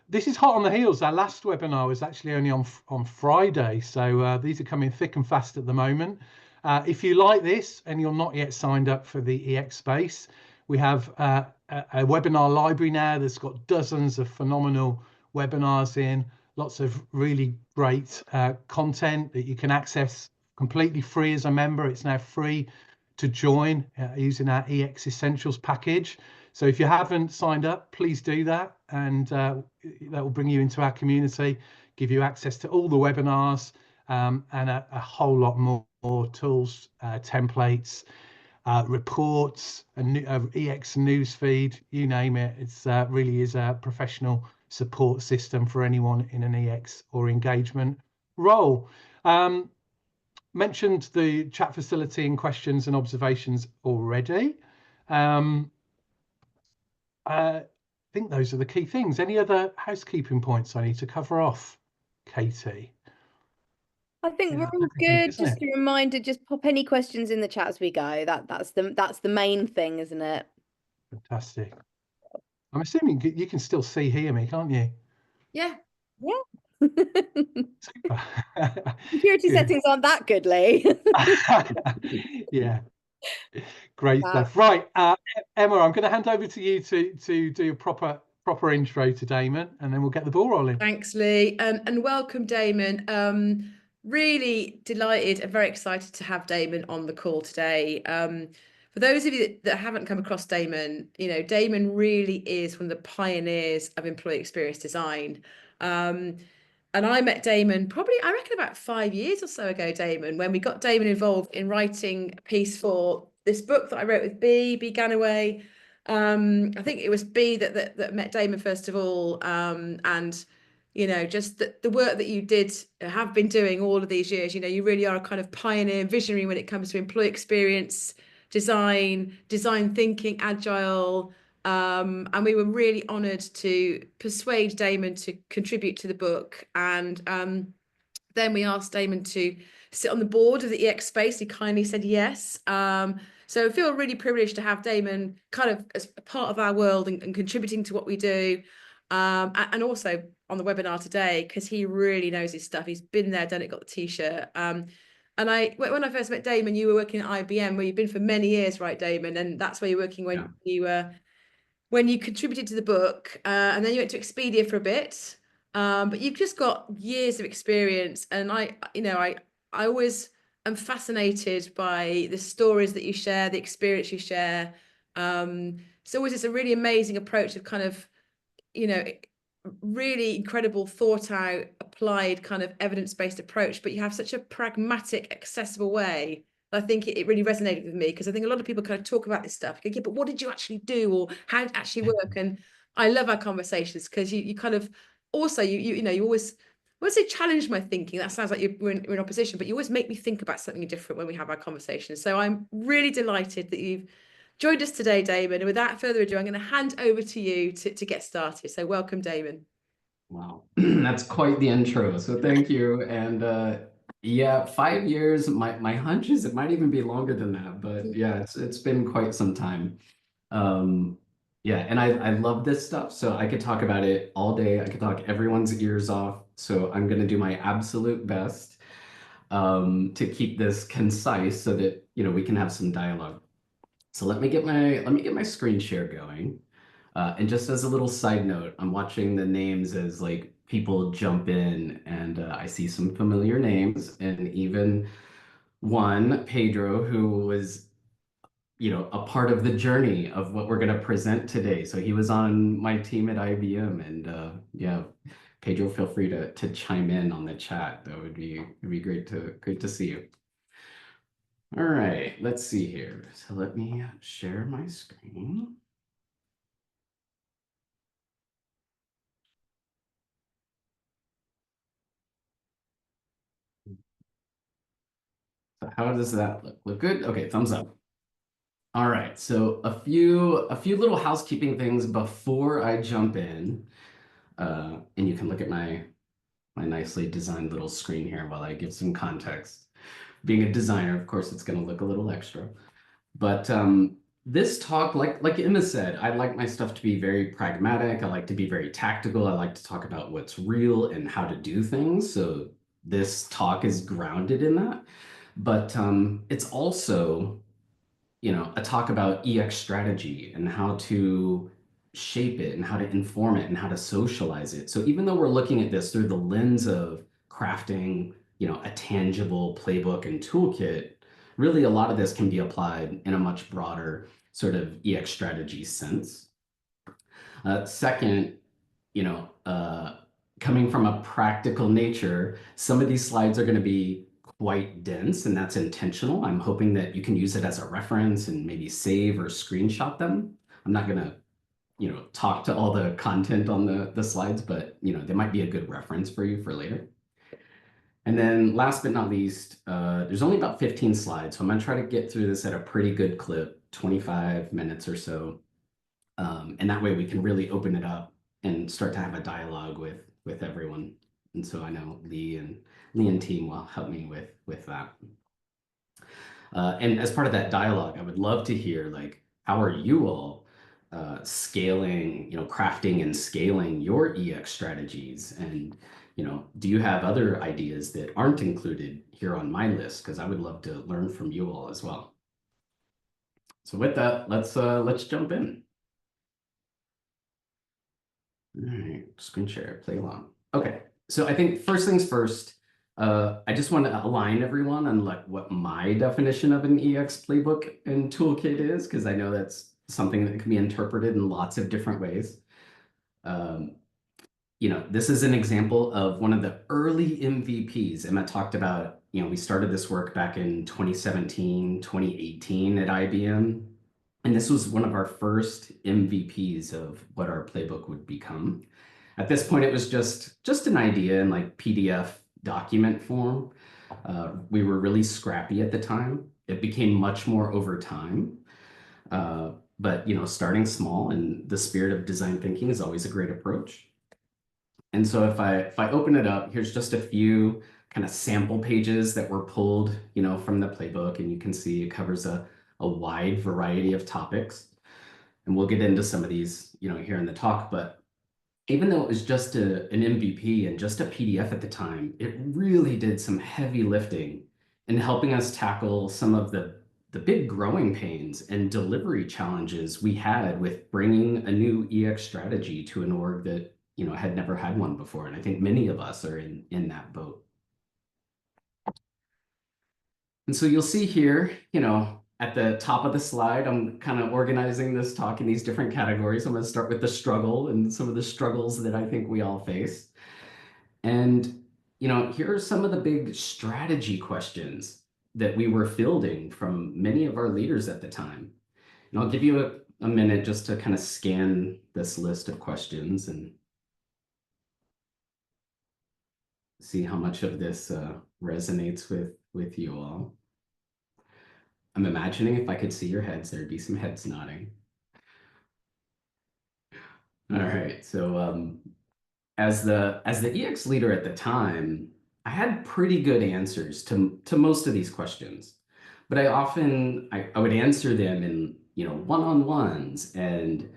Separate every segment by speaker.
Speaker 1: this is hot on the heels. Our last webinar was actually only on Friday, so these are coming thick and fast at the moment. If you like this and you're not yet signed up for the EX space, we have a webinar library now that's got dozens of phenomenal webinars in, lots of really great content that you can access completely free as a member. It's now free to join using our EX Essentials package. So if you haven't signed up, please do that, and that will bring you into our community, give you access to all the webinars, and a whole lot more tools, templates, reports, EX newsfeed, you name it. It's really is a professional support system for anyone in an EX or engagement role. Mentioned the chat facility and questions and observations already. I think those are the key things. Any other housekeeping points I need to cover off, Katie?
Speaker 2: I think we're all good. Just a reminder, just pop any questions in the chat as we go. That's the main thing, isn't it?
Speaker 1: Fantastic. I'm assuming you can still hear me, can't you?
Speaker 2: Yeah.
Speaker 1: Super.
Speaker 2: Security settings aren't that good, Lee.
Speaker 1: Yeah. Great stuff. Right, Emma, I'm going to hand over to you to do a proper intro to Damon, and then we'll get the ball rolling.
Speaker 3: Thanks, Lee, and welcome, Damon. Really delighted and very excited to have Damon on the call today. For those of you that haven't come across Damon, Damon really is one of the pioneers of employee experience design. And I met Damon probably, I reckon, about 5 years or so ago, Damon, when we got Damon involved in writing a piece for this book that I wrote with B Ganaway. I think it was B that met Damon first of all, and just the work that you have been doing all of these years. You really are a kind of pioneer, visionary when it comes to employee experience design thinking, agile. And we were really honoured to persuade Damon to contribute to the book. And then we asked Damon to sit on the board of the EX space. He kindly said yes. So I feel really privileged to have Damon kind of as a part of our world and contributing to what we do. And also on the webinar today, because he really knows his stuff. He's been there, done it, got the T-shirt. And when I first met Damon, you were working at IBM, where you've been for many years, right, Damon? And that's where you're working when you contributed to the book, and then you went to Expedia for a bit. But you've just got years of experience, and I always am fascinated by the stories that you share, the experience you share. So always it's a really amazing approach of kind of, really incredible, thought out, applied kind of evidence-based approach, but you have such a pragmatic, accessible way. I think it really resonated with me, because I think a lot of people kind of talk about this stuff. Yeah, but what did you actually do, or how did it actually work? And I love our conversations, because you kind of also you always say challenge my thinking. That sounds like we're in opposition, but you always make me think about something different when we have our conversations. So I'm really delighted that you've joined us today, Damon. And without further ado, I'm going to hand over to you to get started. So welcome, Damon.
Speaker 4: Wow, that's quite the intro. So thank you. And yeah, 5 years. My hunch is it might even be longer than that. But yeah, it's been quite some time. Yeah, and I love this stuff. So I could talk about it all day. I could talk everyone's ears off. So I'm going to do my absolute best to keep this concise so that we can have some dialogue. So let me get my screen share going. And just as a little side note, I'm watching the names as like people jump in, and I see some familiar names, and even one, Pedro, who was, a part of the journey of what we're going to present today. So he was on my team at IBM, and yeah, Pedro, feel free to chime in on the chat. That would be great to see you. All right, let's see here. So let me share my screen. So how does that look? Look good? Okay, thumbs up. All right, so a few little housekeeping things before I jump in. And you can look at my nicely designed little screen here while I give some context. Being a designer, of course, it's going to look a little extra. But this talk, like Emma said, I like my stuff to be very pragmatic. I like to be very tactical. I like to talk about what's real and how to do things. So this talk is grounded in that. But it's also, a talk about EX strategy and how to shape it and how to inform it and how to socialize it. So even though we're looking at this through the lens of crafting, a tangible playbook and toolkit, really a lot of this can be applied in a much broader sort of EX strategy sense. Second, you know, uh, coming from a practical nature, some of these slides are going to be quite dense, and that's intentional. I'm hoping that you can use it as a reference and maybe save or screenshot them. I'm not going to, talk to all the content on the slides, but, they might be a good reference for you for later. And then last but not least, there's only about 15 slides, so I'm going to try to get through this at a pretty good clip, 25 minutes or so. And that way we can really open it up and start to have a dialogue with everyone. And so I know Lee and team will help me with that. And as part of that dialogue, I would love to hear, like, how are you all scaling, crafting and scaling your EX strategies? And, do you have other ideas that aren't included here on my list? Because I would love to learn from you all as well. So with that, let's jump in. All right, screen share, play along. Okay, so I think first things first, I just want to align everyone on like what my definition of an EX playbook and toolkit is, because I know that's something that can be interpreted in lots of different ways. This is an example of one of the early MVPs. Emma talked about, we started this work back in 2017, 2018 at IBM. And this was one of our first MVPs of what our playbook would become. At this point, it was just an idea in like PDF document form. We were really scrappy at the time. It became much more over time. But starting small and the spirit of design thinking is always a great approach. And so if I open it up, here's just a few kind of sample pages that were pulled, from the playbook, and you can see it covers a wide variety of topics. And we'll get into some of these, here in the talk, but even though it was just an MVP and just a PDF at the time, it really did some heavy lifting in helping us tackle some of the big growing pains and delivery challenges we had with bringing a new EX strategy to an org that, had never had one before. And I think many of us are in that boat. And so you'll see here, at the top of the slide, I'm kind of organizing this talk in these different categories. I'm going to start with the struggle and some of the struggles that I think we all face. And, here are some of the big strategy questions that we were fielding from many of our leaders at the time. And I'll give you a minute just to kind of scan this list of questions and see how much of this resonates with you all. I'm imagining if I could see your heads, there'd be some heads nodding. All right, so as the EX leader at the time, I had pretty good answers to most of these questions, but I would answer them in one-on-ones and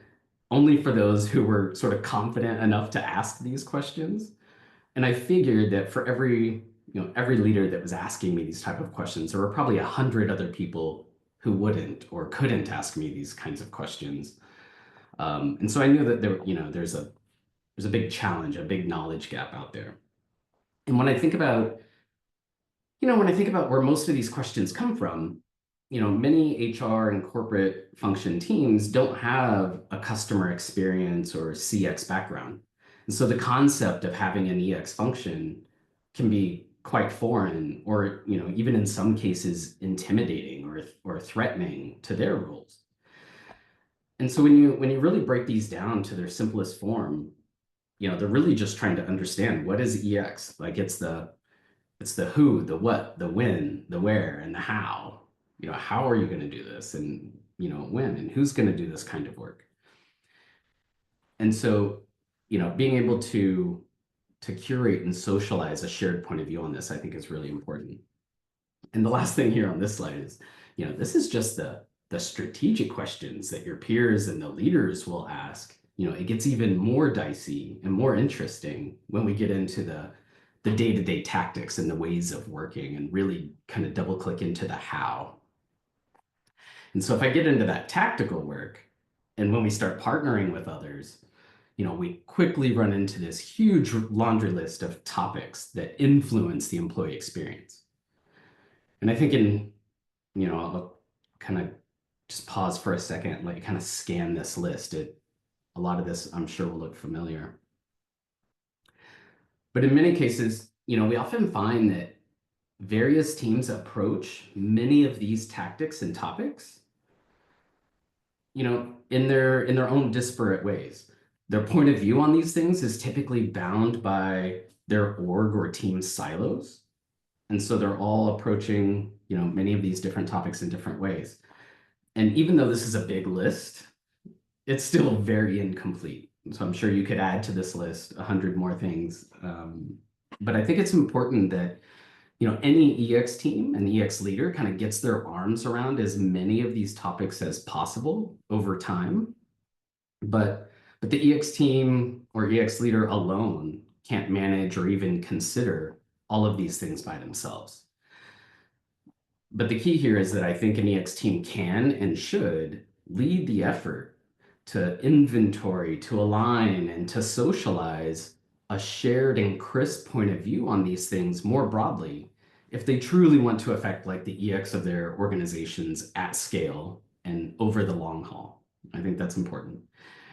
Speaker 4: only for those who were sort of confident enough to ask these questions. And I figured that for every leader that was asking me these type of questions, there were probably 100 other people who wouldn't or couldn't ask me these kinds of questions. And so I knew that there's a big challenge, a big knowledge gap out there. And when I think about where most of these questions come from, many HR and corporate function teams don't have a customer experience or CX background. And so the concept of having an EX function can be quite foreign or, even in some cases intimidating or threatening to their roles. And so when you really break these down to their simplest form, they're really just trying to understand what is EX. Like it's the who, the what, the when, the where, and the how. How are you going to do this? And, when and who's going to do this kind of work? And so, being able to curate and socialize a shared point of view on this, I think is really important. And the last thing here on this slide is, this is just the the strategic questions that your peers and the leaders will ask, it gets even more dicey and more interesting when we get into the day-to-day tactics and the ways of working and really kind of double click into the how. And so if I get into that tactical work, and when we start partnering with others, we quickly run into this huge laundry list of topics that influence the employee experience. And I think I'll kind of just pause for a second, let you kind of scan this list. A lot of this, I'm sure, will look familiar. But in many cases, we often find that various teams approach many of these tactics and topics, in their own disparate ways. Their point of view on these things is typically bound by their org or team silos. And so they're all approaching, many of these different topics in different ways. And even though this is a big list, it's still very incomplete. So I'm sure you could add to this list 100 more things. But I think it's important that, any EX team and EX leader kind of gets their arms around as many of these topics as possible over time. But the EX team or EX leader alone can't manage or even consider all of these things by themselves. But the key here is that I think an EX team can and should lead the effort to inventory, to align, and to socialize a shared and crisp point of view on these things more broadly if they truly want to affect like the EX of their organizations at scale and over the long haul. I think that's important.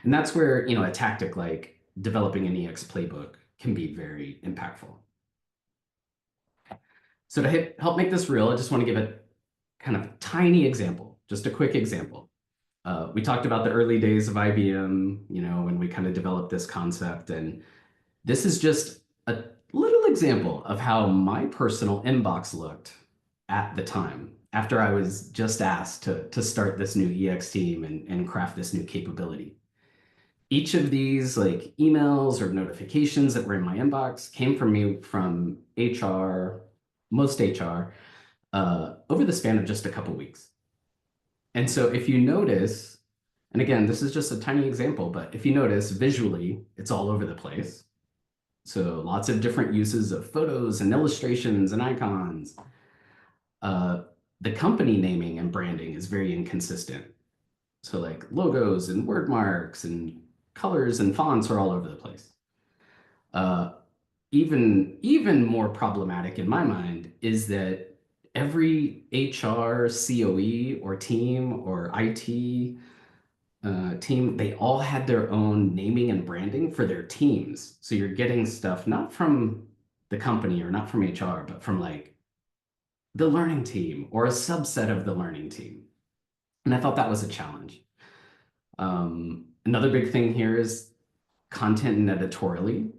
Speaker 4: And that's where, a tactic like developing an EX playbook can be very impactful. So to help make this real, I just want to give a kind of tiny example, just a quick example. We talked about the early days of IBM, when we kind of developed this concept. And this is just a little example of how my personal inbox looked at the time after I was just asked to start this new EX team and craft this new capability. Each of these like emails or notifications that were in my inbox came from me from HR, most HR, over the span of just a couple weeks. And so if you notice, and again, this is just a tiny example, but if you notice visually, it's all over the place. So lots of different uses of photos and illustrations and icons. The company naming and branding is very inconsistent. So like logos and word marks and colors and fonts are all over the place. Even more problematic in my mind is that every HR, COE, or team, or IT team, they all had their own naming and branding for their teams. So you're getting stuff not from the company or not from HR, but from like the learning team or a subset of the learning team. And I thought that was a challenge. Another big thing here is content and editorially.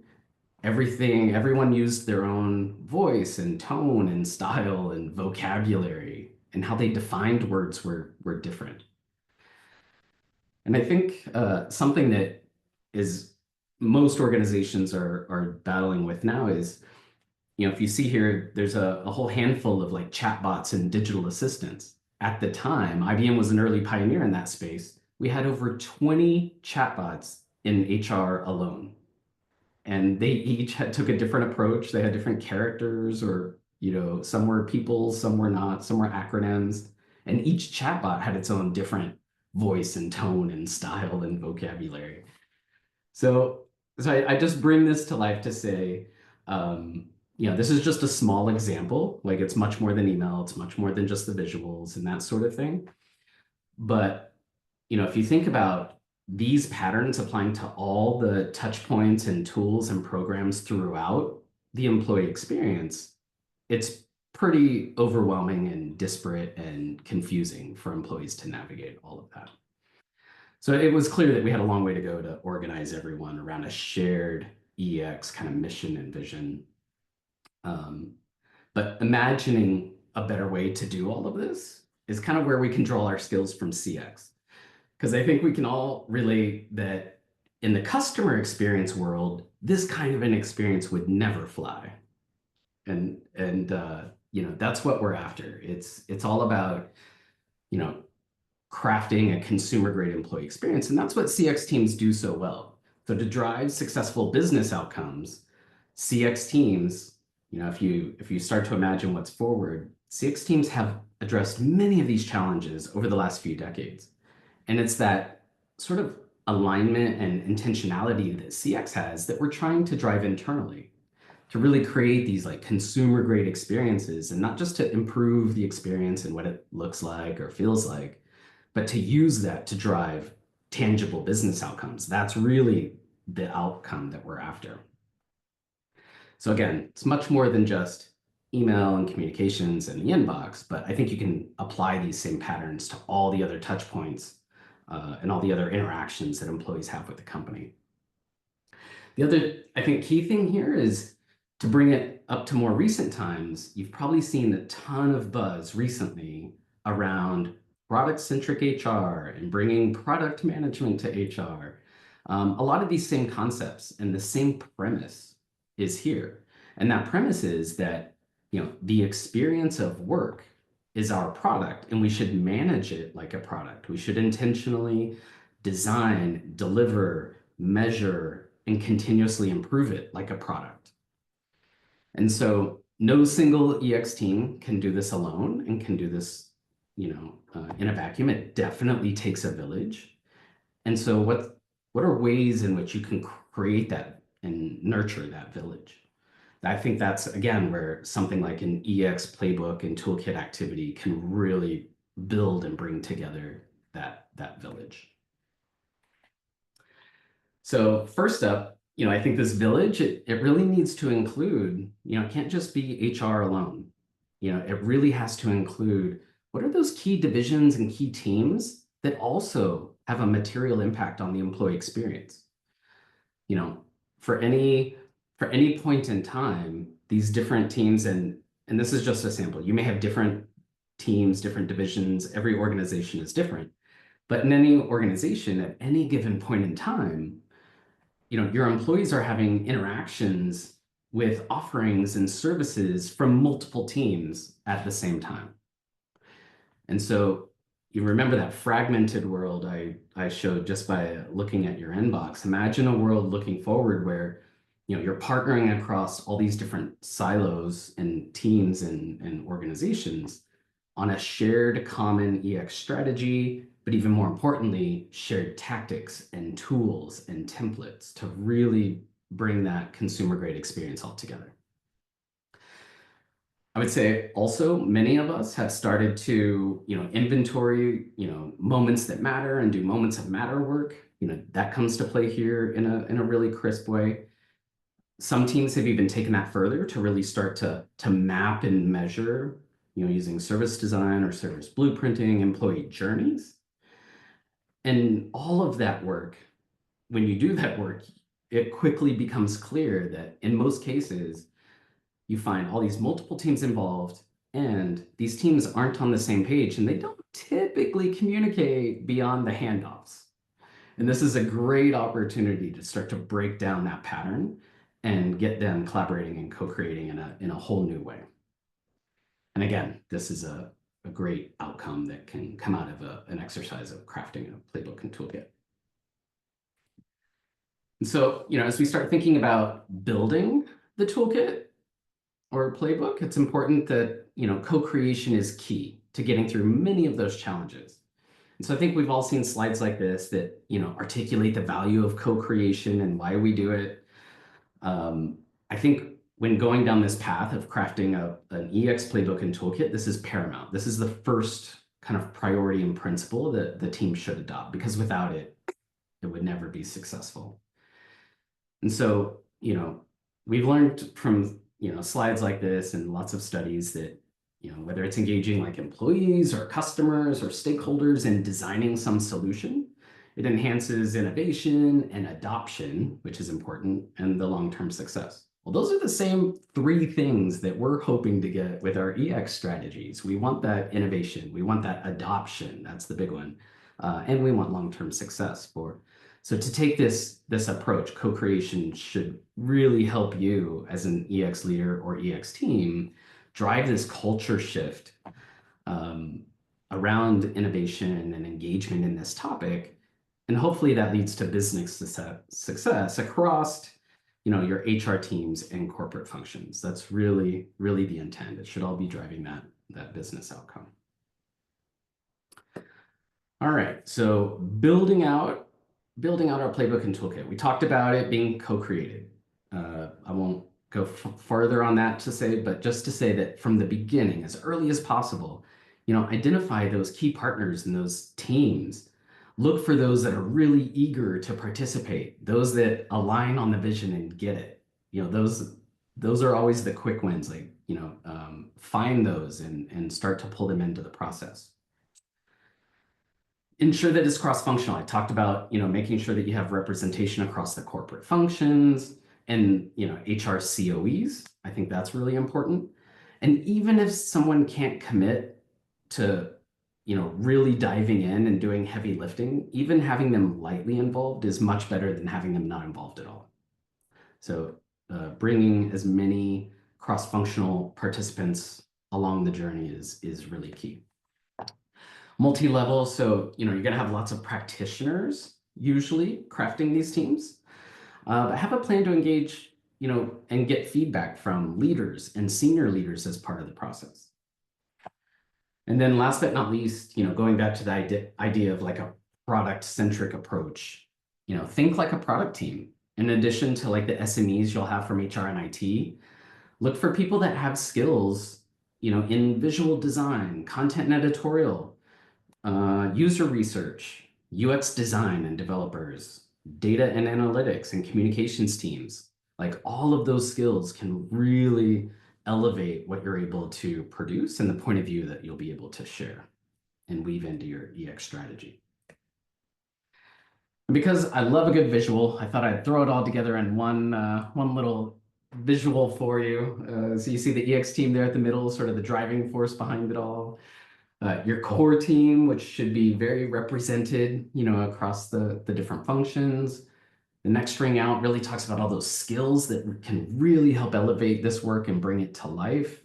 Speaker 4: Everyone used their own voice and tone and style and vocabulary, and how they defined words were different. And I think something that is most organizations are battling with now is, if you see here, there's a whole handful of like chatbots and digital assistants. At the time, IBM was an early pioneer in that space. We had over 20 chatbots in HR alone. And they each took a different approach. They had different characters, or, some were people, some were not, some were acronyms. And each chatbot had its own different voice and tone and style and vocabulary. So I just bring this to life to say, this is just a small example. Like, it's much more than email. It's much more than just the visuals and that sort of thing. But, if you think about these patterns applying to all the touch points and tools and programs throughout the employee experience, it's pretty overwhelming and disparate and confusing for employees to navigate all of that. So it was clear that we had a long way to go to organize everyone around a shared EX kind of mission and vision. But imagining a better way to do all of this is kind of where we can draw our skills from CX. Because I think we can all relate that in the customer experience world, this kind of an experience would never fly. And that's what we're after. It's all about, crafting a consumer-grade employee experience. And that's what CX teams do so well. So to drive successful business outcomes, CX teams, if you start to imagine what's forward, CX teams have addressed many of these challenges over the last few decades. And it's that sort of alignment and intentionality that CX has that we're trying to drive internally to really create these like consumer grade experiences, and not just to improve the experience and what it looks like or feels like, but to use that to drive tangible business outcomes. That's really the outcome that we're after. So again, it's much more than just email and communications and the inbox, but I think you can apply these same patterns to all the other touch points and all the other interactions that employees have with the company. The other, I think, key thing here is to bring it up to more recent times. You've probably seen a ton of buzz recently around product-centric HR and bringing product management to HR. A lot of these same concepts and the same premise is here. And that premise is that the experience of work is our product, and we should manage it like a product. We should intentionally design, deliver, measure, and continuously improve it like a product. And so no single EX team can do this alone and can do this, in a vacuum. It definitely takes a village. And so what are ways in which you can create that and nurture that village? I think that's, again, where something like an EX Playbook and Toolkit activity can really build and bring together that village. So first up, I think this village, it really needs to include, it can't just be HR alone. It really has to include what are those key divisions and key teams that also have a material impact on the employee experience. For any point in time, these different teams, and this is just a sample, you may have different teams, different divisions, every organization is different, but in any organization at any given point in time, your employees are having interactions with offerings and services from multiple teams at the same time. And so you remember that fragmented world I showed just by looking at your inbox. Imagine a world looking forward where you're partnering across all these different silos and teams and organizations on a shared common EX strategy, but even more importantly, shared tactics and tools and templates to really bring that consumer grade experience all together. I would say also many of us have started to, inventory, moments that matter and do moments of matter work. That comes to play here in a really crisp way. Some teams have even taken that further to really start to map and measure, using service design or service blueprinting, employee journeys. And all of that work, when you do that work, it quickly becomes clear that in most cases, you find all these multiple teams involved, and these teams aren't on the same page, and they don't typically communicate beyond the handoffs. And this is a great opportunity to start to break down that pattern and get them collaborating and co-creating in a whole new way. And again, this is a great outcome that can come out of an exercise of crafting a playbook and toolkit. And so, as we start thinking about building the toolkit or playbook, it's important that, co-creation is key to getting through many of those challenges. And so I think we've all seen slides like this that, articulate the value of co-creation and why we do it. I think when going down this path of crafting an EX Playbook and Toolkit, this is paramount. This is the first kind of priority and principle that the team should adopt, because without it, it would never be successful. And so, we've learned from, slides like this and lots of studies that, whether it's engaging like employees or customers or stakeholders in designing some solution, it enhances innovation and adoption, which is important, and the long-term success. Well, those are the same three things that we're hoping to get with our EX strategies. We want that innovation, we want that adoption, that's the big one, and we want long-term success. So to take this approach, co-creation should really help you as an EX leader or EX team drive this culture shift around innovation and engagement in this topic. And hopefully that leads to business success across, your HR teams and corporate functions. That's really, really the intent. It should all be driving that business outcome. All right, so building out our playbook and toolkit. We talked about it being co-created. I won't go further on that but just to say that from the beginning, as early as possible, identify those key partners and those teams. Look for those that are really eager to participate, those that align on the vision and get it. Those are always the quick wins. Like, find those and start to pull them into the process. Ensure that it's cross-functional. I talked about, making sure that you have representation across the corporate functions and, HR COEs. I think that's really important. And even if someone can't commit to, really diving in and doing heavy lifting, even having them lightly involved is much better than having them not involved at all. So bringing as many cross-functional participants along the journey is really key. Multi-level, so you're gonna have lots of practitioners usually crafting these teams, but have a plan to engage, and get feedback from leaders and senior leaders as part of the process. And then last but not least, going back to the idea of like a product-centric approach, think like a product team. In addition to like the SMEs you'll have from HR and IT, look for people that have skills, in visual design, content and editorial, user research, UX design and developers, data and analytics and communications teams. Like all of those skills can really elevate what you're able to produce and the point of view that you'll be able to share and weave into your EX strategy. And because I love a good visual, I thought I'd throw it all together in one little visual for you. So you see the EX team there at the middle, sort of the driving force behind it all. Your core team, which should be very represented, across the different functions. The next ring out really talks about all those skills that can really help elevate this work and bring it to life.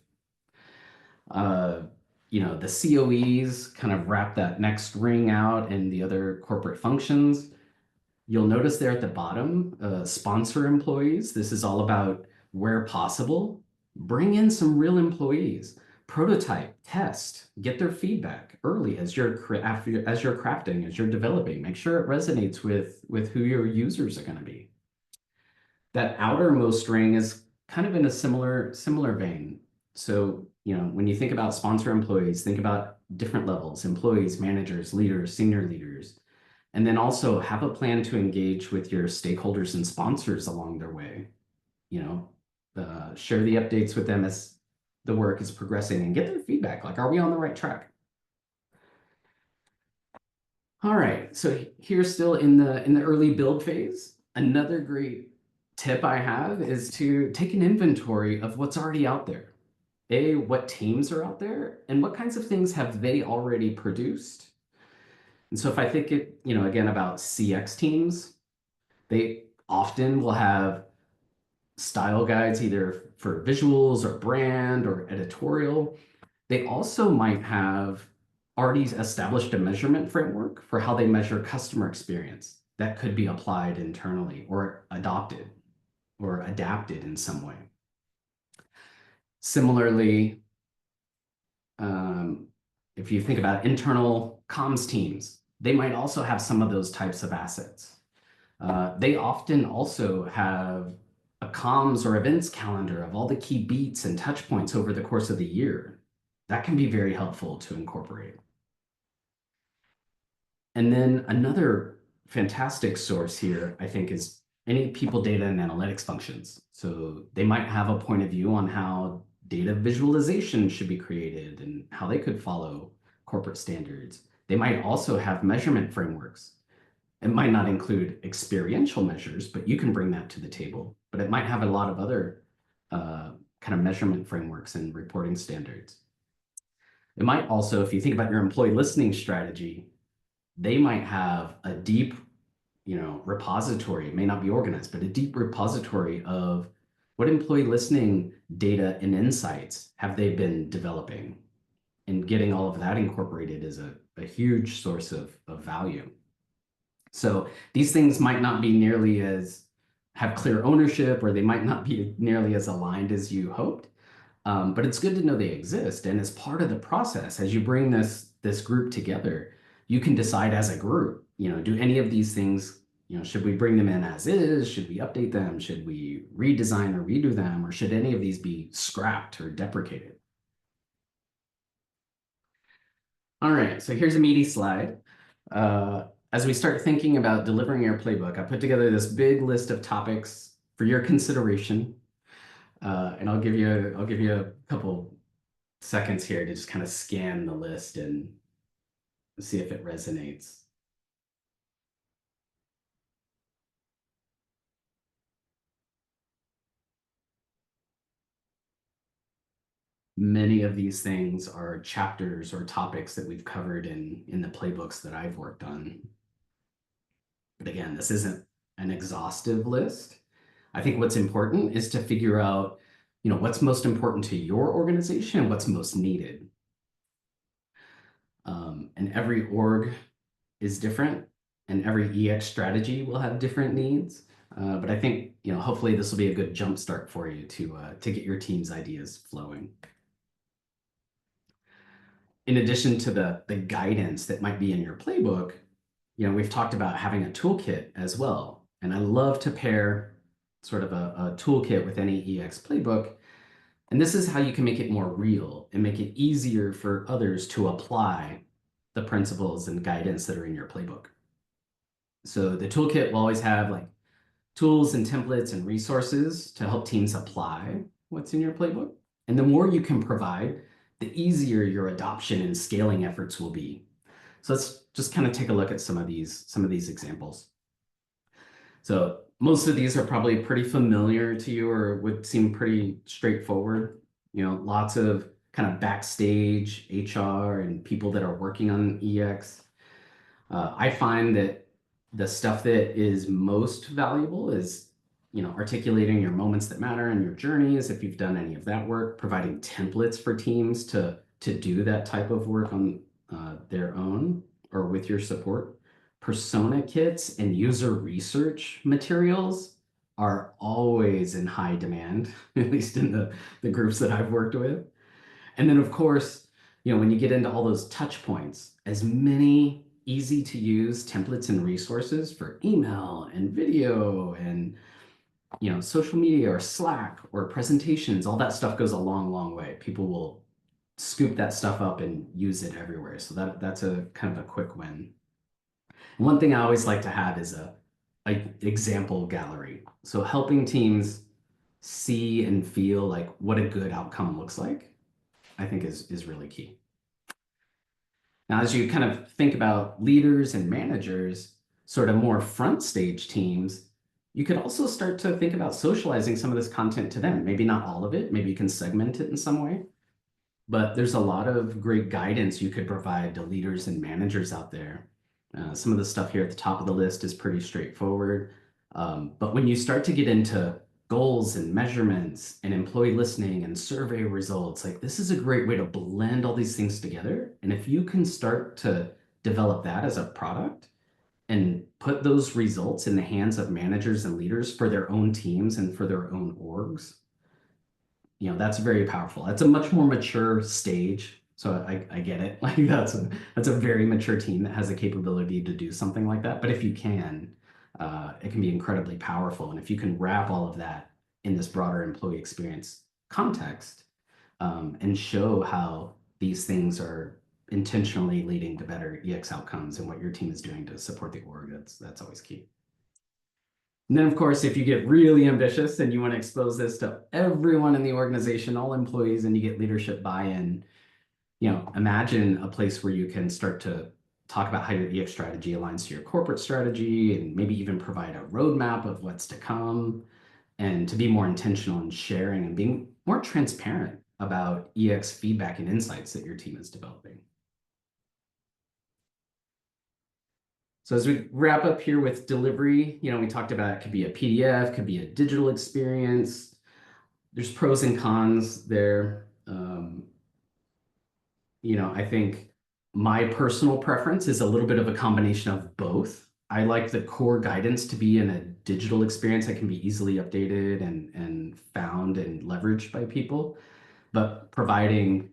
Speaker 4: The COEs kind of wrap that next ring out and the other corporate functions. You'll notice there at the bottom, sponsor employees. This is all about where possible, bring in some real employees, prototype, test, get their feedback early as you're crafting, as you're developing. Make sure it resonates with who your users are going to be. That outermost ring is kind of in a similar vein. So, when you think about sponsor employees, think about different levels: employees, managers, leaders, senior leaders, and then also have a plan to engage with your stakeholders and sponsors along their way. Share the updates with them as the work is progressing and get their feedback. Like, are we on the right track? All right, so here's still in the early build phase. Another great tip I have is to take an inventory of what's already out there. What teams are out there and what kinds of things have they already produced? And so if I think again about CX teams, they often will have style guides either for visuals or brand or editorial. They also might have already established a measurement framework for how they measure customer experience that could be applied internally or adopted or adapted in some way. Similarly, if you think about internal comms teams, they might also have some of those types of assets. They often also have a comms or events calendar of all the key beats and touch points over the course of the year. That can be very helpful to incorporate. And then another fantastic source here, I think, is any people data and analytics functions. So they might have a point of view on how data visualization should be created and how they could follow corporate standards. They might also have measurement frameworks. It might not include experiential measures, but you can bring that to the table. But it might have a lot of other kind of measurement frameworks and reporting standards. It might also, if you think about your employee listening strategy, they might have a deep, repository. It may not be organized, but a deep repository of what employee listening data and insights have they been developing. and getting all of that incorporated is a huge source of value. So these things might not be nearly as have clear ownership, or they might not be nearly as aligned as you hoped. But it's good to know they exist. And as part of the process, as you bring this group together, you can decide as a group, do any of these things, should we bring them in as is? Should we update them? Should we redesign or redo them? Or should any of these be scrapped or deprecated? All right, so here's a meaty slide. As we start thinking about delivering your playbook, I put together this big list of topics for your consideration. And I'll give you a couple seconds here to just kind of scan the list and see if it resonates. Many of these things are chapters or topics that we've covered in the playbooks that I've worked on. But again, this isn't an exhaustive list. I think what's important is to figure out, what's most important to your organization and what's most needed. And every org is different, and every EX strategy will have different needs. But I think, hopefully this will be a good jumpstart for you to get your team's ideas flowing. In addition to the guidance that might be in your playbook, we've talked about having a toolkit as well. And I love to pair sort of a toolkit with any EX playbook. And this is how you can make it more real and make it easier for others to apply the principles and guidance that are in your playbook. So the toolkit will always have like tools and templates and resources to help teams apply what's in your playbook. And the more you can provide, the easier your adoption and scaling efforts will be. So let's just kind of take a look at some of these examples. So most of these are probably pretty familiar to you or would seem pretty straightforward. Lots of kind of backstage HR and people that are working on EX. I find that the stuff that is most valuable is, articulating your moments that matter and your journeys, if you've done any of that work, providing templates for teams to do that type of work on their own or with your support. Persona kits and user research materials are always in high demand, at least in the groups that I've worked with. And then, of course, when you get into all those touch points, as many easy to use templates and resources for email and video and social media or Slack or presentations, all that stuff goes a long, long way. People will scoop that stuff up and use it everywhere. So that's a kind of a quick win. One thing I always like to have is a example gallery. So helping teams see and feel like what a good outcome looks like, I think is really key. Now, as you kind of think about leaders and managers, sort of more front stage teams, you could also start to think about socializing some of this content to them. Maybe not all of it, maybe you can segment it in some way, but there's a lot of great guidance you could provide to leaders and managers out there. Some of the stuff here at the top of the list is pretty straightforward. But when you start to get into goals and measurements and employee listening and survey results, like this is a great way to blend all these things together. And if you can start to develop that as a product and put those results in the hands of managers and leaders for their own teams and for their own orgs, that's very powerful. That's a much more mature stage. So I get it. Like that's a very mature team that has the capability to do something like that. But if you can, it can be incredibly powerful. And if you can wrap all of that in this broader employee experience context, and show how these things are intentionally leading to better EX outcomes and what your team is doing to support the org, that's always key. And then, of course, if you get really ambitious and you want to expose this to everyone in the organization, all employees, and you get leadership buy-in, imagine a place where you can start to talk about how your EX strategy aligns to your corporate strategy and maybe even provide a roadmap of what's to come, and to be more intentional in sharing and being more transparent about EX feedback and insights that your team is developing. So as we wrap up here with delivery, we talked about it could be a PDF, could be a digital experience. There's pros and cons there. I think my personal preference is a little bit of a combination of both. I like the core guidance to be in a digital experience that can be easily updated and found and leveraged by people, but providing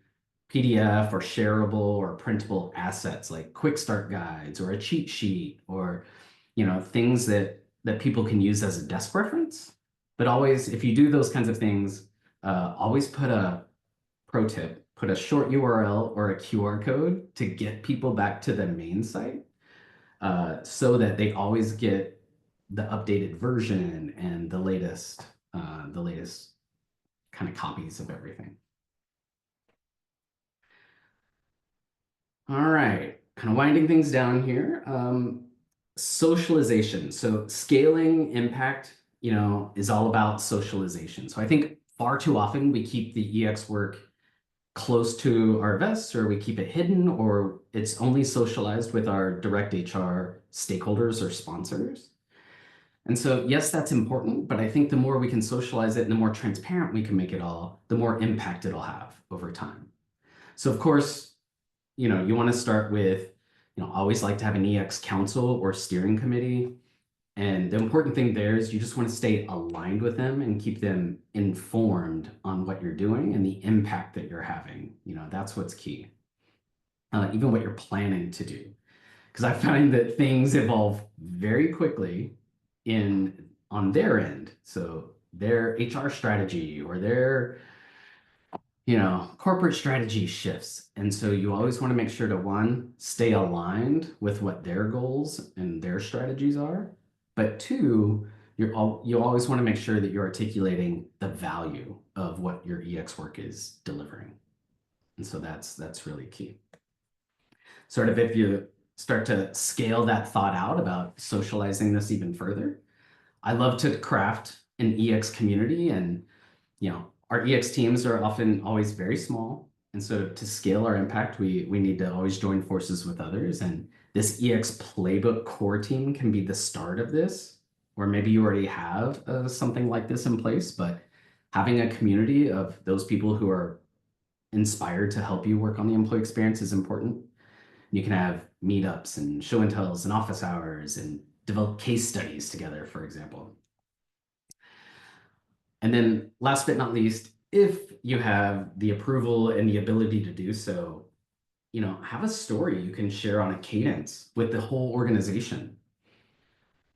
Speaker 4: PDF or shareable or printable assets like quick start guides or a cheat sheet or things that people can use as a desk reference. But always, if you do those kinds of things, always put a pro tip, put a short URL or a QR code to get people back to the main site, so that they always get the updated version and the latest kind of copies of everything. All right, kind of winding things down here. Socialization. So scaling impact, is all about socialization. So I think far too often we keep the EX work close to our vests, or we keep it hidden, or it's only socialized with our direct HR stakeholders or sponsors. And so, yes, that's important, but I think the more we can socialize it and the more transparent we can make it all, the more impact it'll have over time. So of course, you want to start with, always like to have an EX council or steering committee. And the important thing there is you just want to stay aligned with them and keep them informed on what you're doing and the impact that you're having. That's what's key. Even what you're planning to do. Because I find that things evolve very quickly on their end. So their HR strategy or their corporate strategy shifts. And so you always want to make sure to, one, stay aligned with what their goals and their strategies are. But two, you always want to make sure that you're articulating the value of what your EX work is delivering. And so that's really key. Sort of if you start to scale that thought out about socializing this even further, I love to craft an EX community, and our EX teams are often always very small. And so to scale our impact, we need to always join forces with others. And this EX Playbook core team can be the start of this, or maybe you already have something like this in place, but having a community of those people who are inspired to help you work on the employee experience is important. You can have meetups and show and tells and office hours and develop case studies together, for example. And then last but not least, if you have the approval and the ability to do so, have a story you can share on a cadence with the whole organization,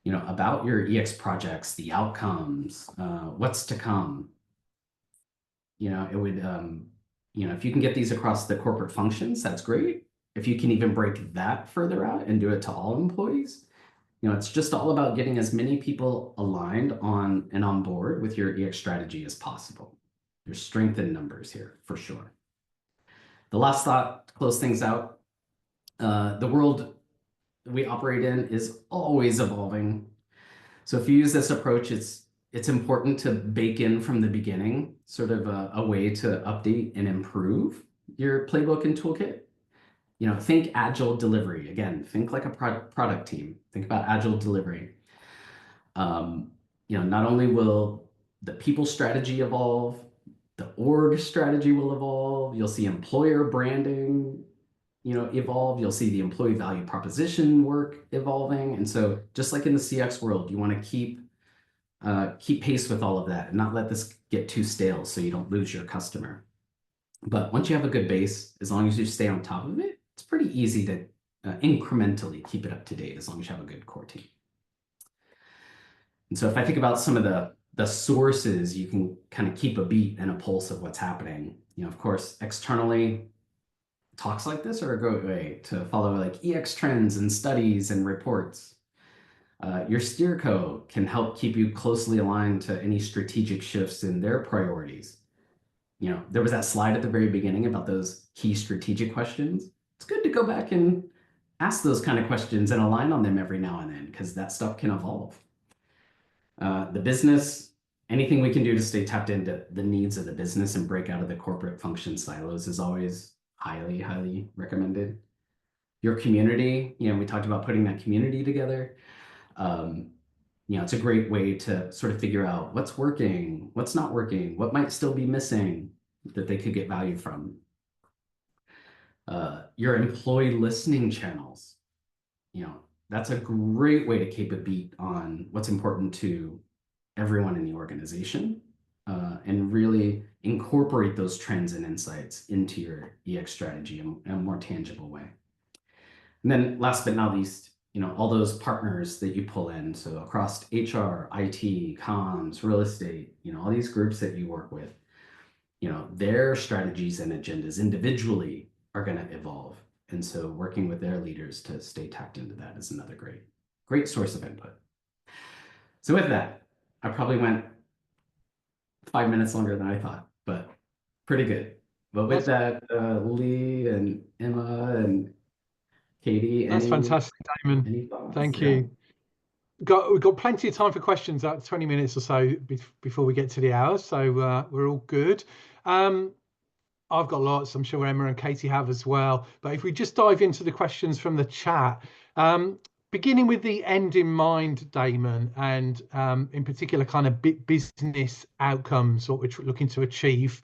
Speaker 4: about your EX projects, the outcomes, what's to come. It would, if you can get these across the corporate functions, that's great. If you can even break that further out and do it to all employees, it's just all about getting as many people aligned on and on board with your EX strategy as possible. There's strength in numbers here, for sure. The last thought to close things out, the world we operate in is always evolving. So if you use this approach, it's important to bake in from the beginning, sort of a way to update and improve your playbook and toolkit. Think agile delivery. Again, think like a product team. Think about agile delivery. Not only will the people strategy evolve, the org strategy will evolve. You'll see employer branding, evolve. You'll see the employee value proposition work evolving. And so just like in the CX world, you want to keep pace with all of that and not let this get too stale so you don't lose your customer. But once you have a good base, as long as you stay on top of it, it's pretty easy to incrementally keep it up to date as long as you have a good core team. And so if I think about some of the sources, you can kind of keep a beat and a pulse of what's happening. Of course, externally, talks like this are a great way to follow like EX trends and studies and reports. Your steerco can help keep you closely aligned to any strategic shifts in their priorities. There was that slide at the very beginning about those key strategic questions. It's good to go back and ask those kind of questions and align on them every now and then, because that stuff can evolve. The business, anything we can do to stay tapped into the needs of the business and break out of the corporate function silos is always highly, highly recommended. Your community, we talked about putting that community together. It's a great way to sort of figure out what's working, what's not working, what might still be missing that they could get value from. Your employee listening channels, that's a great way to keep a beat on what's important to everyone in the organization, and really incorporate those trends and insights into your EX strategy in a more tangible way. And then last but not least, all those partners that you pull in. So across HR, IT, comms, real estate, all these groups that you work with, their strategies and agendas individually are going to evolve. And so working with their leaders to stay tapped into that is another great source of input. So with that, I probably went 5 minutes longer than I thought, but pretty good. But with that, Lee and Emma and Katie,
Speaker 1: that's fantastic, Damon.
Speaker 4: Any thoughts?
Speaker 1: Thank you. We've got plenty of time for questions, 20 minutes or so before we get to the hour, so we're all good. I've got lots, I'm sure Emma and Katie have as well, but if we just dive into the questions from the chat, beginning with the end in mind, Damon, and in particular kind of business outcomes, what we're looking to achieve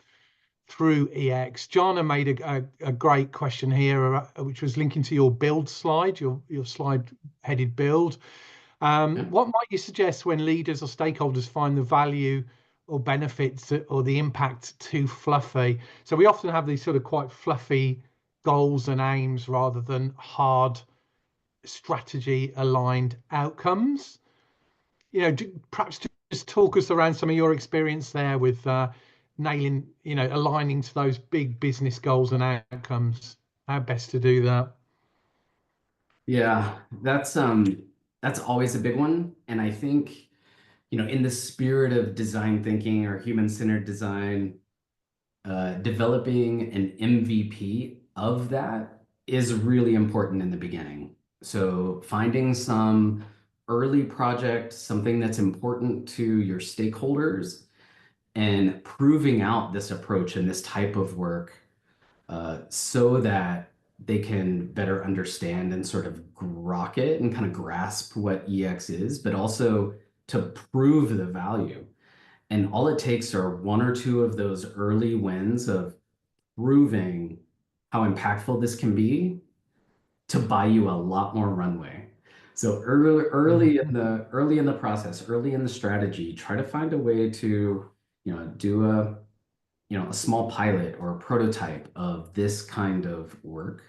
Speaker 1: through EX. Jana made a great question here, which was linking to your build slide, your slide headed build. What might you suggest when leaders or stakeholders find the value or benefits or the impact too fluffy? So we often have these sort of quite fluffy goals and aims rather than hard strategy aligned outcomes. Perhaps just talk us around some of your experience there with nailing, aligning to those big business goals and outcomes. How best to do that?
Speaker 4: Yeah, that's always a big one. And I think, in the spirit of design thinking or human-centered design, developing an MVP of that is really important in the beginning. So finding some early project, something that's important to your stakeholders, and proving out this approach and this type of work so that they can better understand and sort of grok it and kind of grasp what EX is, but also to prove the value. And all it takes are one or two of those early wins of proving how impactful this can be to buy you a lot more runway. So early in the process, early in the strategy, try to find a way to, do a small pilot or a prototype of this kind of work.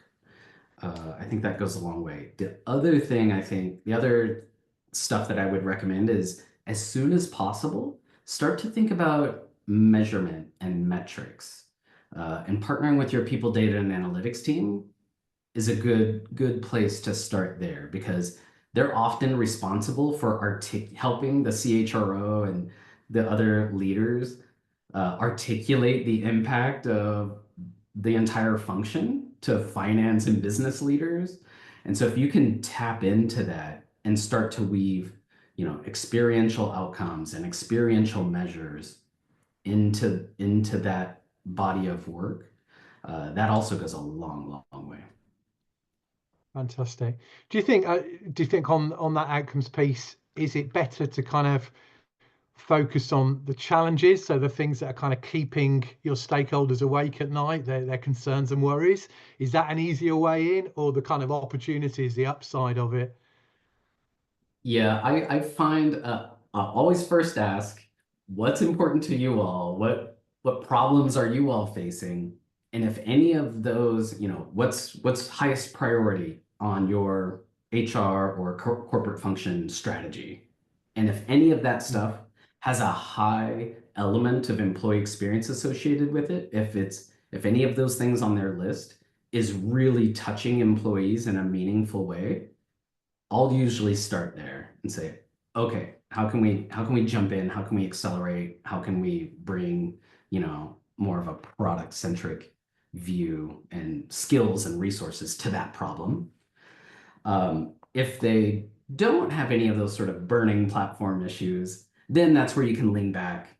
Speaker 4: I think that goes a long way. The other stuff that I would recommend is, as soon as possible, start to think about measurement and metrics. And partnering with your people data and analytics team is a good place to start there, because they're often responsible for helping the CHRO and the other leaders articulate the impact of the entire function to finance and business leaders. And so if you can tap into that and start to weave, experiential outcomes and experiential measures into that body of work, that also goes a long way.
Speaker 1: Fantastic. Do you think on that outcomes piece, is it better to kind of focus on the challenges, so the things that are kind of keeping your stakeholders awake at night, their concerns and worries? Is that an easier way in, or the kind of opportunities, the upside of it?
Speaker 4: Yeah, I find I always first ask, what's important to you all? What problems are you all facing? And if any of those, what's highest priority on your HR or corporate function strategy? And if any of that stuff has a high element of employee experience associated with it, if any of those things on their list is really touching employees in a meaningful way, I'll usually start there and say, okay, how can we jump in? How can we accelerate? How can we bring, more of a product-centric view and skills and resources to that problem? If they don't have any of those sort of burning platform issues, then that's where you can lean back,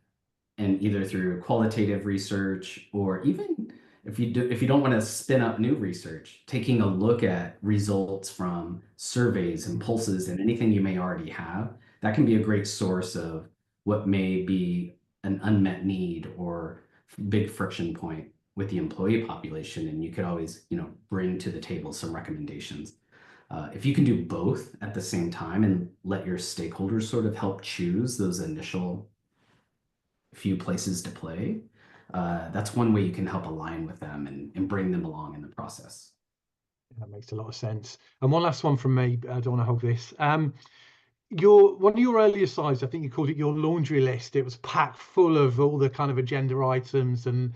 Speaker 4: and either through qualitative research, or even if you don't want to spin up new research, taking a look at results from surveys and pulses and anything you may already have, that can be a great source of what may be an unmet need or big friction point with the employee population, and you could always, bring to the table some recommendations. If you can do both at the same time and let your stakeholders sort of help choose those initial few places to play, that's one way you can help align with them and bring them along in the process.
Speaker 1: That makes a lot of sense. And one last one from me. I don't want to hog this. One of your earlier slides, I think you called it your laundry list. It was packed full of all the kind of agenda items and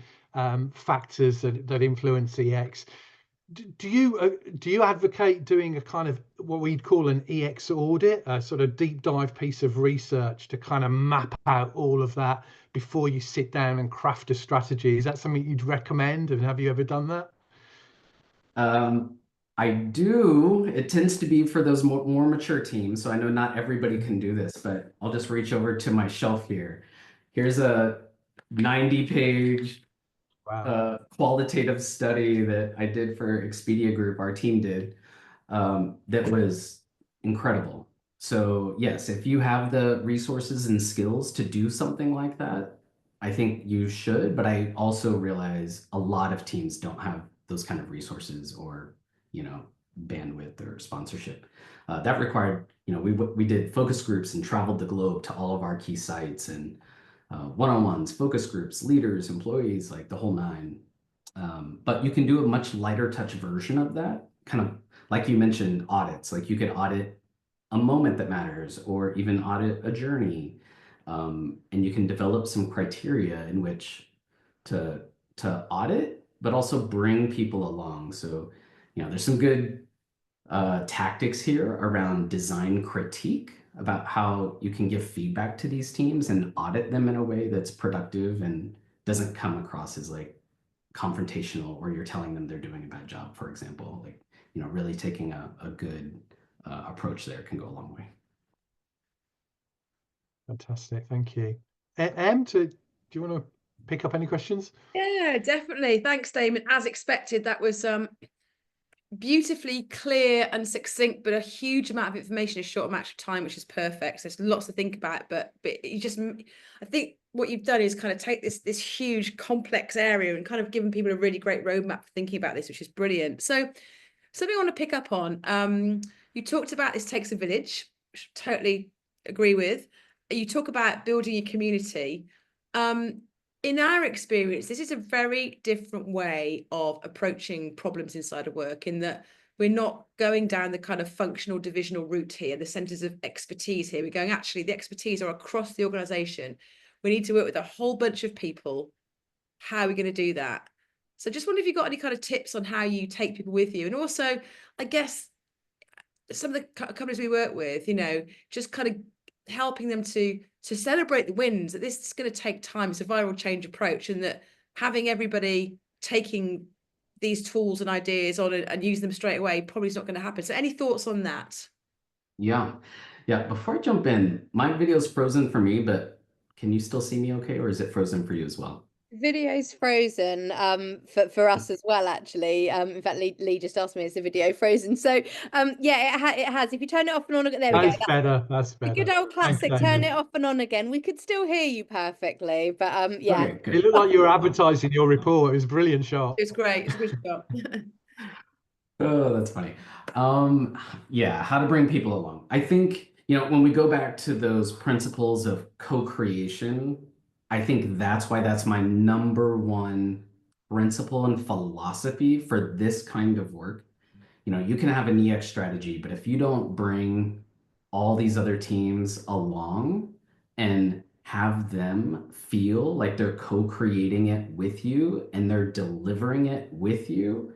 Speaker 1: factors that influence EX. Do you advocate doing a kind of what we'd call an EX audit, a sort of deep dive piece of research to kind of map out all of that before you sit down and craft a strategy? Is that something you'd recommend, and have you ever done that?
Speaker 4: I do. It tends to be for those more mature teams. So I know not everybody can do this, but I'll just reach over to my shelf here. Here's a 90-page qualitative study that I did for Expedia Group, our team did, that was incredible. So yes, if you have the resources and skills to do something like that, I think you should, but I also realize a lot of teams don't have those kind of resources or, bandwidth or sponsorship. That required, we did focus groups and traveled the globe to all of our key sites and one-on-ones, focus groups, leaders, employees, like the whole nine. But you can do a much lighter touch version of that, kind of like you mentioned, audits. Like you could audit a moment that matters, or even audit a journey. And you can develop some criteria in which to audit, but also bring people along. So, there's some good tactics here around design critique, about how you can give feedback to these teams and audit them in a way that's productive and doesn't come across as like confrontational, or you're telling them they're doing a bad job, for example. Like, really taking a good approach there can go a long way.
Speaker 1: Fantastic, thank you. Do you want to pick up any questions?
Speaker 3: Yeah, definitely. Thanks, Damon. As expected, that was beautifully clear and succinct, but a huge amount of information in a short amount of time, which is perfect. So there's lots to think about, but you just, I think what you've done is kind of take this huge complex area and kind of given people a really great roadmap for thinking about this, which is brilliant. So something I want to pick up on, you talked about this takes a village, which I totally agree with. You talk about building a community. In our experience, this is a very different way of approaching problems inside of work, in that we're not going down the kind of functional divisional route here, the centers of expertise here. We're going, actually, the expertise are across the organization. We need to work with a whole bunch of people. How are we going to do that? So just wonder if you've got any kind of tips on how you take people with you. And also, I guess, some of the companies we work with, just kind of helping them to celebrate the wins, that this is going to take time. It's a viral change approach, and that having everybody taking these tools and ideas on and use them straight away probably is not going to happen. So any thoughts on that?
Speaker 4: Yeah. Before I jump in, my video is frozen for me, but can you still see me okay, or is it frozen for you as well?
Speaker 2: Video's frozen for us as well, actually. In fact, Lee just asked me, is the video frozen? So yeah, it has. If you turn it off and on again, there we go.
Speaker 1: That's better.
Speaker 2: Good old classic.
Speaker 1: Thanks,
Speaker 2: turn it off and on again. We could still hear you perfectly, but yeah.
Speaker 4: Okay,
Speaker 1: it looked like you were advertising your report. It was a brilliant shot.
Speaker 3: It's great. It's a good shot.
Speaker 4: Oh, that's funny. Yeah, how to bring people along. I think, when we go back to those principles of co-creation, I think that's why that's my number one principle and philosophy for this kind of work. You can have an EX strategy, but if you don't bring all these other teams along and have them feel like they're co-creating it with you and they're delivering it with you,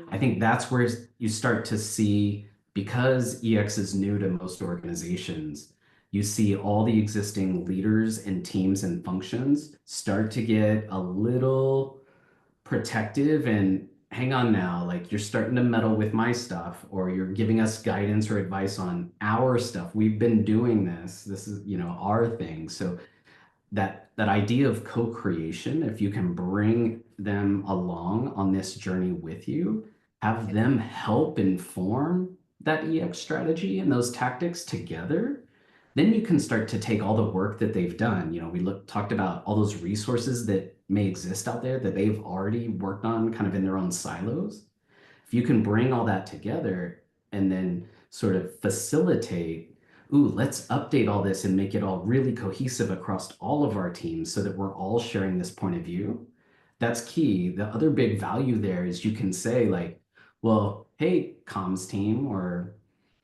Speaker 4: I think that's where you start to see, because EX is new to most organizations, you see all the existing leaders and teams and functions start to get a little protective and hang on now, like you're starting to meddle with my stuff, or you're giving us guidance or advice on our stuff. We've been doing this. This is, our thing. So that idea of co-creation, if you can bring them along on this journey with you, have them help inform that EX strategy and those tactics together, then you can start to take all the work that they've done. We talked about all those resources that may exist out there that they've already worked on kind of in their own silos. If you can bring all that together and then sort of facilitate, ooh, let's update all this and make it all really cohesive across all of our teams so that we're all sharing this point of view. That's key. The other big value there is you can say like, well, hey, comms team, or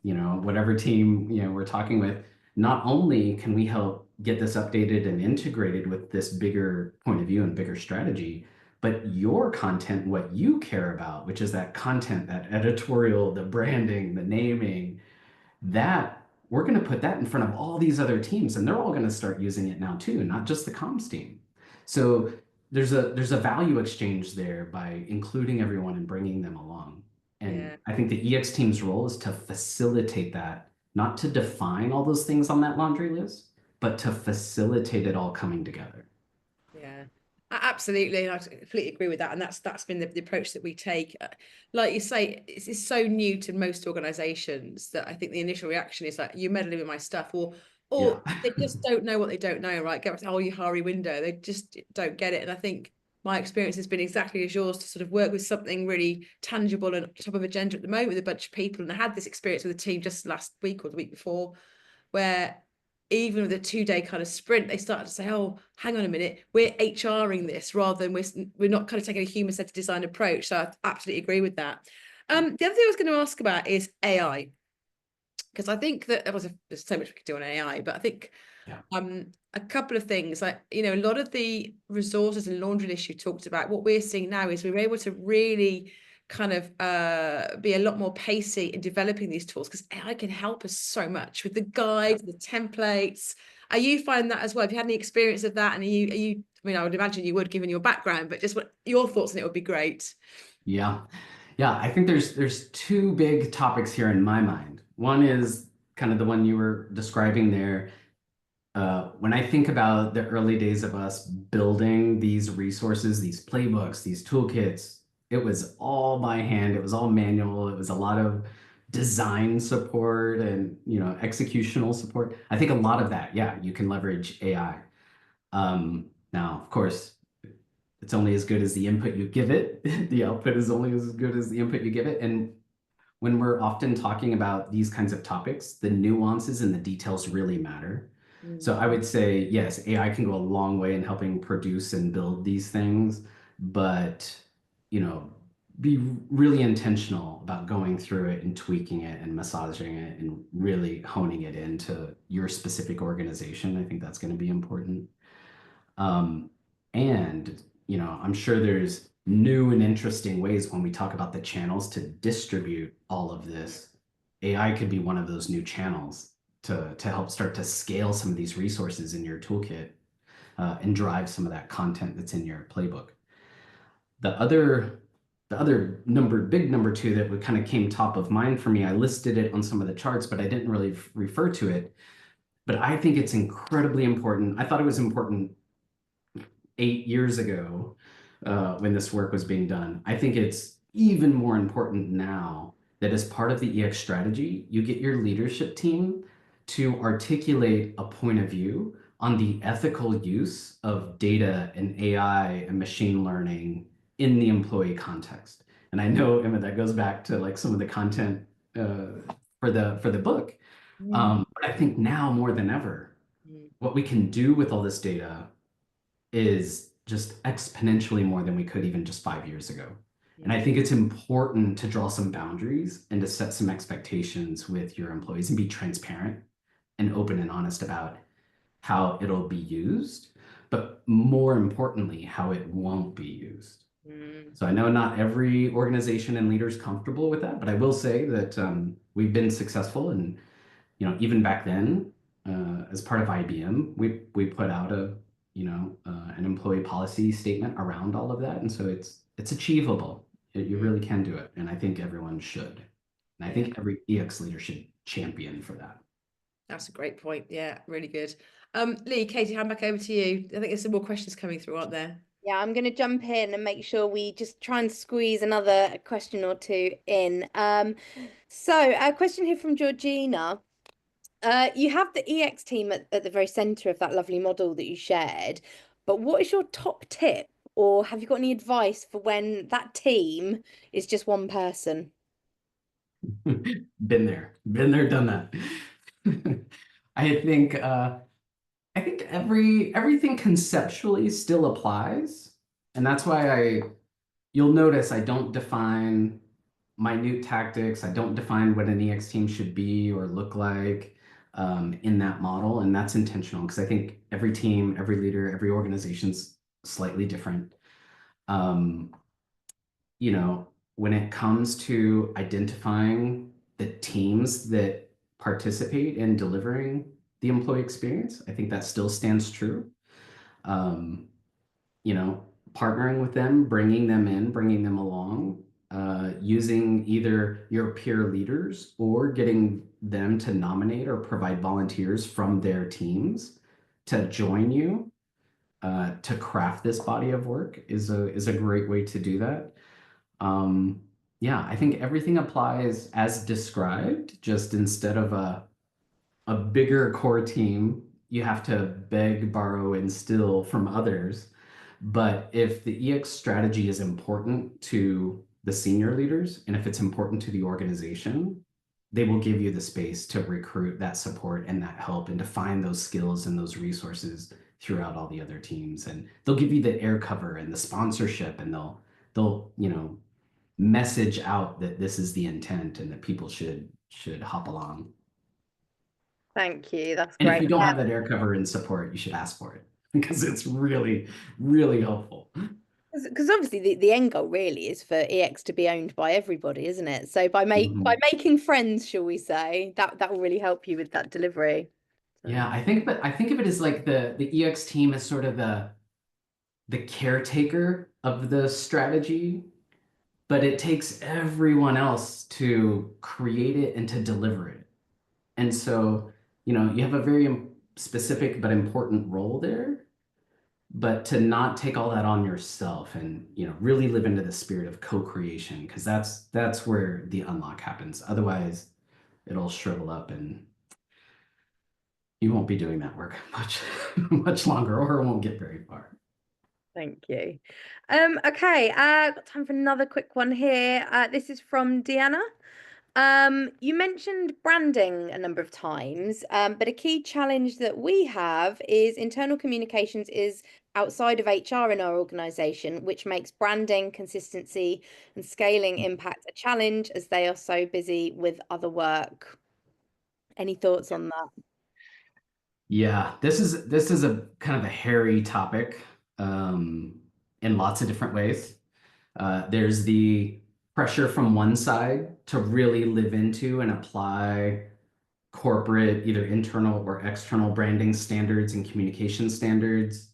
Speaker 4: whatever team we're talking with, not only can we help get this updated and integrated with this bigger point of view and bigger strategy, but your content, what you care about, which is that content, that editorial, the branding, the naming, that we're going to put that in front of all these other teams, and they're all going to start using it now too, not just the comms team. So there's a value exchange there by including everyone and bringing them along. And I think the EX team's role is to facilitate that, not to define all those things on that laundry list, but to facilitate it all coming together.
Speaker 3: Yeah, absolutely. I completely agree with that. And that's been the approach that we take. Like you say, it's so new to most organizations that I think the initial reaction is like, you meddling with my stuff, or they just don't know what they don't know, right? Go back to Hari window. They just don't get it. And I think my experience has been exactly as yours, to sort of work with something really tangible and top of agenda at the moment with a bunch of people. And I had this experience with a team just last week or the week before, where even with a 2-day kind of sprint, they started to say, oh, hang on a minute, we're HRing this rather than we're not kind of taking a human-centered design approach. So I absolutely agree with that. The other thing I was going to ask about is AI, because I think that there's so much we could do on AI, but I think a couple of things, like, a lot of the resources and laundry list you talked about, what we're seeing now is we're able to really kind of be a lot more pacey in developing these tools, because AI can help us so much with the guides, the templates. Are you finding that as well? Have you had any experience of that? And are you I mean, I would imagine you would, given your background, but just what your thoughts on it would be great.
Speaker 4: Yeah. I think there's two big topics here in my mind. One is kind of the one you were describing there. When I think about the early days of us building these resources, these playbooks, these toolkits, it was all by hand. It was all manual. It was a lot of design support and executional support. I think a lot of that, you can leverage AI. Now, of course, it's only as good as the input you give it. The output is only as good as the input you give it. And when we're often talking about these kinds of topics, the nuances and the details really matter. So I would say, yes, AI can go a long way in helping produce and build these things, but, be really intentional about going through it and tweaking it and massaging it and really honing it into your specific organization. I think that's going to be important. And, I'm sure there's new and interesting ways when we talk about the channels to distribute all of this. AI could be one of those new channels to help start to scale some of these resources in your toolkit and drive some of that content that's in your playbook. The other big number two that would kind of came top of mind for me, I listed it on some of the charts, but I didn't really refer to it. But I think it's incredibly important. I thought it was important 8 years ago when this work was being done. I think it's even more important now that as part of the EX strategy, you get your leadership team to articulate a point of view on the ethical use of data and AI and machine learning in the employee context. And I know, Emma, that goes back to like some of the content for the book. But I think now more than ever, what we can do with all this data is just exponentially more than we could even just 5 years ago. And I think it's important to draw some boundaries and to set some expectations with your employees and be transparent and open and honest about how it'll be used, but more importantly, how it won't be used. So I know not every organization and leader is comfortable with that, but I will say that we've been successful. And even back then, as part of IBM, we put out an employee policy statement around all of that, and so it's achievable. You really can do it, and I think everyone should. And I think every EX leader should champion for that.
Speaker 3: That's a great point. Yeah, really good. Lee, Katie, hand back over to you. I think there's some more questions coming through, aren't there?
Speaker 2: Yeah, I'm going to jump in and make sure we just try and squeeze another question or two in. So a question here from Georgina. You have the EX team at the very center of that lovely model that you shared, but what is your top tip, or have you got any advice for when that team is just one person?
Speaker 4: Been there, done that. I think everything conceptually still applies, and that's why you'll notice I don't define minute tactics. I don't define what an EX team should be or look like in that model, and that's intentional because I think every team, every leader, every organization's slightly different. You know, when it comes to identifying the teams that participate in delivering the employee experience, I think that still stands true. You know, partnering with them, bringing them in, bringing them along, using either your peer leaders or getting them to nominate or provide volunteers from their teams to join you to craft this body of work is a great way to do that. Yeah, I think everything applies as described, just instead of a bigger core team, you have to beg, borrow, and steal from others. But if the EX strategy is important to the senior leaders, and if it's important to the organization, they will give you the space to recruit that support and that help and to find those skills and those resources throughout all the other teams. And they'll give you the air cover and the sponsorship, and they'll, you know, message out that this is the intent and that people should hop along.
Speaker 2: Thank you. That's
Speaker 4: And
Speaker 2: great.
Speaker 4: if you don't have that air cover and support, you should ask for it because it's really, really helpful.
Speaker 2: Because obviously the end goal really is for EX to be owned by everybody, isn't it? So by making friends, shall we say, that will really help you with that delivery. So.
Speaker 4: Yeah, I think of it as like the EX team as sort of the caretaker of the strategy, but it takes everyone else to create it and to deliver it. And so, you know, you have a very specific but important role there, but to not take all that on yourself and, you know, really live into the spirit of co-creation, because that's where the unlock happens. Otherwise, it'll shrivel up and you won't be doing that work much longer, or it won't get very far.
Speaker 2: Thank you. Okay, got time for another quick one here. This is from Deanna. You mentioned branding a number of times, but a key challenge that we have is internal communications is outside of HR in our organization, which makes branding, consistency, and scaling impact a challenge as they are so busy with other work. Any thoughts on that?
Speaker 4: Yeah, this is a kind of a hairy topic in lots of different ways. There's the pressure from one side to really live into and apply corporate, either internal or external branding standards and communication standards.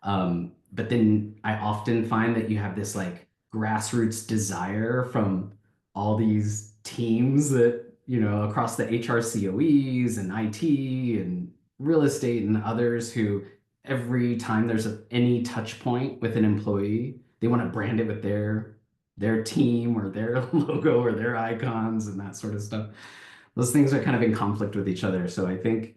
Speaker 4: But then I often find that you have this like grassroots desire from all these teams that, you know, across the HR COEs and IT and real estate and others who every time there's any touch point with an employee, they want to brand it with their team or their logo or their icons and that sort of stuff. Those things are kind of in conflict with each other. So I think,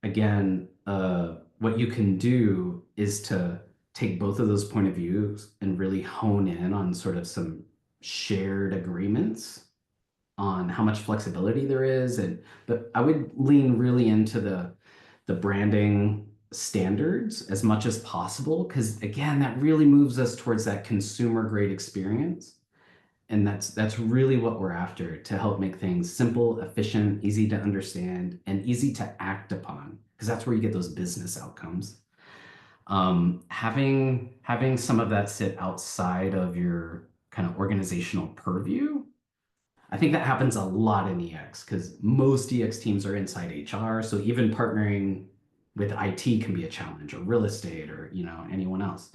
Speaker 4: again, what you can do is to take both of those point of views and really hone in on sort of some shared agreements on how much flexibility there is. But I would lean really into the branding standards as much as possible, because again, that really moves us towards that consumer grade experience. And that's really what we're after, to help make things simple, efficient, easy to understand, and easy to act upon, because that's where you get those business outcomes. Having some of that sit outside of your kind of organizational purview, I think that happens a lot in EX because most EX teams are inside HR. So even partnering with IT can be a challenge, or real estate, or, you know, anyone else.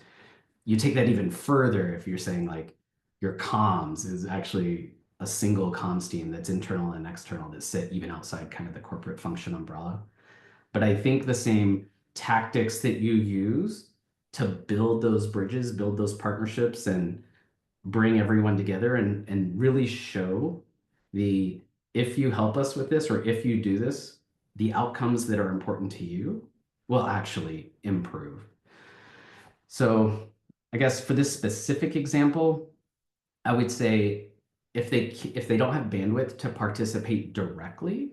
Speaker 4: You take that even further if you're saying like your comms is actually a single comms team that's internal and external that sit even outside kind of the corporate function umbrella. But I think the same tactics that you use to build those bridges, build those partnerships, and bring everyone together and really show if you help us with this or if you do this, the outcomes that are important to you will actually improve. So I guess for this specific example, I would say if they don't have bandwidth to participate directly,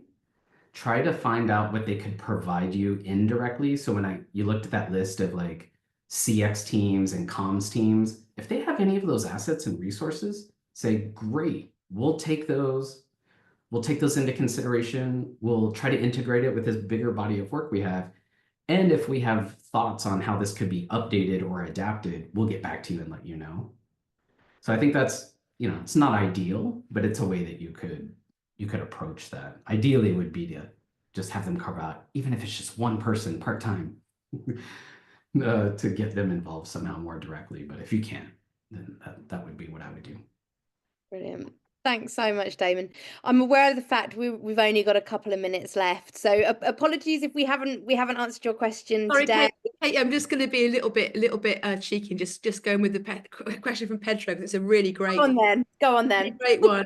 Speaker 4: try to find out what they could provide you indirectly. So when you looked at that list of like CX teams and comms teams, if they have any of those assets and resources, say, great, we'll take those into consideration. We'll try to integrate it with this bigger body of work we have. And if we have thoughts on how this could be updated or adapted, we'll get back to you and let you know. So I think that's, it's not ideal, but it's a way that you could approach that. Ideally would be to just have them carve out, even if it's just one person part-time, to get them involved somehow more directly. But if you can't, then that would be what I would do.
Speaker 2: Brilliant. Thanks so much, Damon. I'm aware of the fact we've only got a couple of minutes left, so apologies if we haven't answered your question today.
Speaker 3: Kate, I'm just going to be a little bit cheeky and just going with the question from Pedro, because it's a really great.
Speaker 2: Go on then.
Speaker 3: Great one.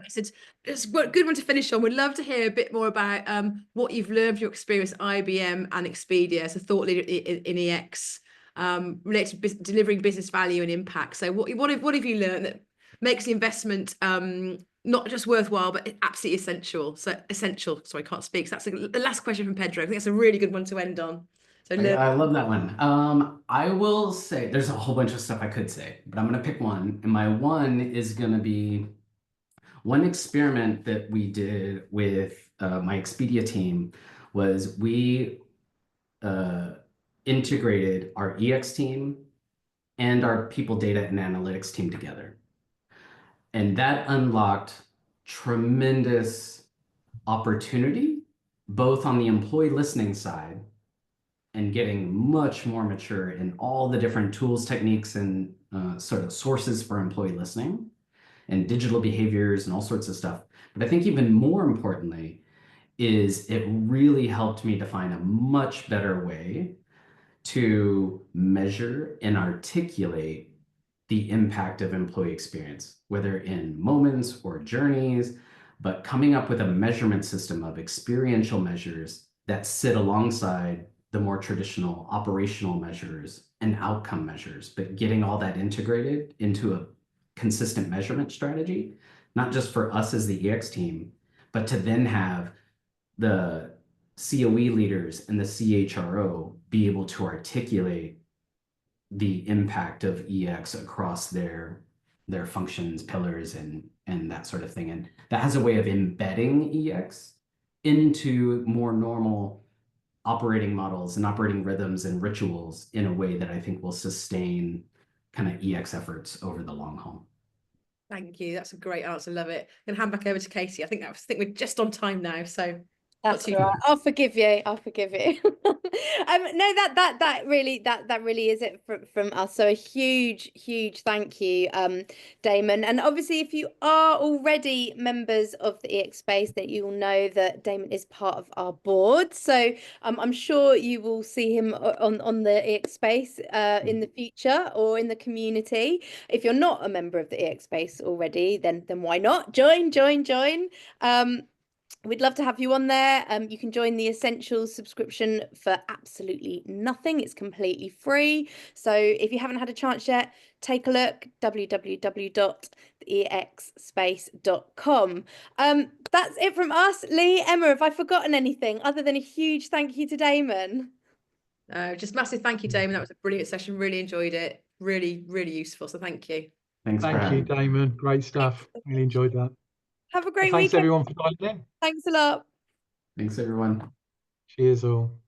Speaker 3: It's a good one to finish on. We'd love to hear a bit more about what you've learned from your experience at IBM and Expedia as a thought leader in EX, related to delivering business value and impact. So what have you learned that makes the investment not just worthwhile, but absolutely essential? Sorry, I can't speak. So that's the last question from Pedro. I think that's a really good one to end on. So
Speaker 4: I love that one. I will say there's a whole bunch of stuff I could say, but I'm going to pick one. And my one is going to be one experiment that we did with my Expedia team was we integrated our EX team and our people data and analytics team together. And that unlocked tremendous opportunity, both on the employee listening side and getting much more mature in all the different tools, techniques, and sort of sources for employee listening and digital behaviors and all sorts of stuff. But I think even more importantly is it really helped me define a much better way to measure and articulate the impact of employee experience, whether in moments or journeys, but coming up with a measurement system of experiential measures that sit alongside the more traditional operational measures and outcome measures, but getting all that integrated into a consistent measurement strategy, not just for us as the EX team, but to then have the COE leaders and the CHRO be able to articulate the impact of EX across their functions, pillars, and that sort of thing. And that has a way of embedding EX into more normal operating models and operating rhythms and rituals in a way that I think will sustain kind of EX efforts over the long haul.
Speaker 3: Thank you. That's a great answer. Love it. I'm going to hand back over to Katie. I think we're just on time now. So
Speaker 2: that's all right. I'll forgive you. No, that really is it from us. So a huge thank you, Damon. And obviously, if you are already members of the EX Space, that you will know that Damon is part of our board. So I'm sure you will see him on the EX Space in the future or in the community. If you're not a member of the EX Space already, then why not join? We'd love to have you on there. You can join the Essentials subscription for absolutely nothing. It's completely free. So if you haven't had a chance yet, take a look, www.theexspace.com. That's it from us. Lee, Emma, have I forgotten anything other than a huge thank you to Damon?
Speaker 3: Just massive thank you, Damon. That was a brilliant session. Really enjoyed it. Really, really useful. So thank you.
Speaker 1: Thank you, Damon. Great stuff. Really enjoyed that.
Speaker 2: Have a great
Speaker 1: weekend. Thanks everyone for joining in.
Speaker 2: Thanks a lot.
Speaker 4: Thanks everyone.
Speaker 1: Cheers all.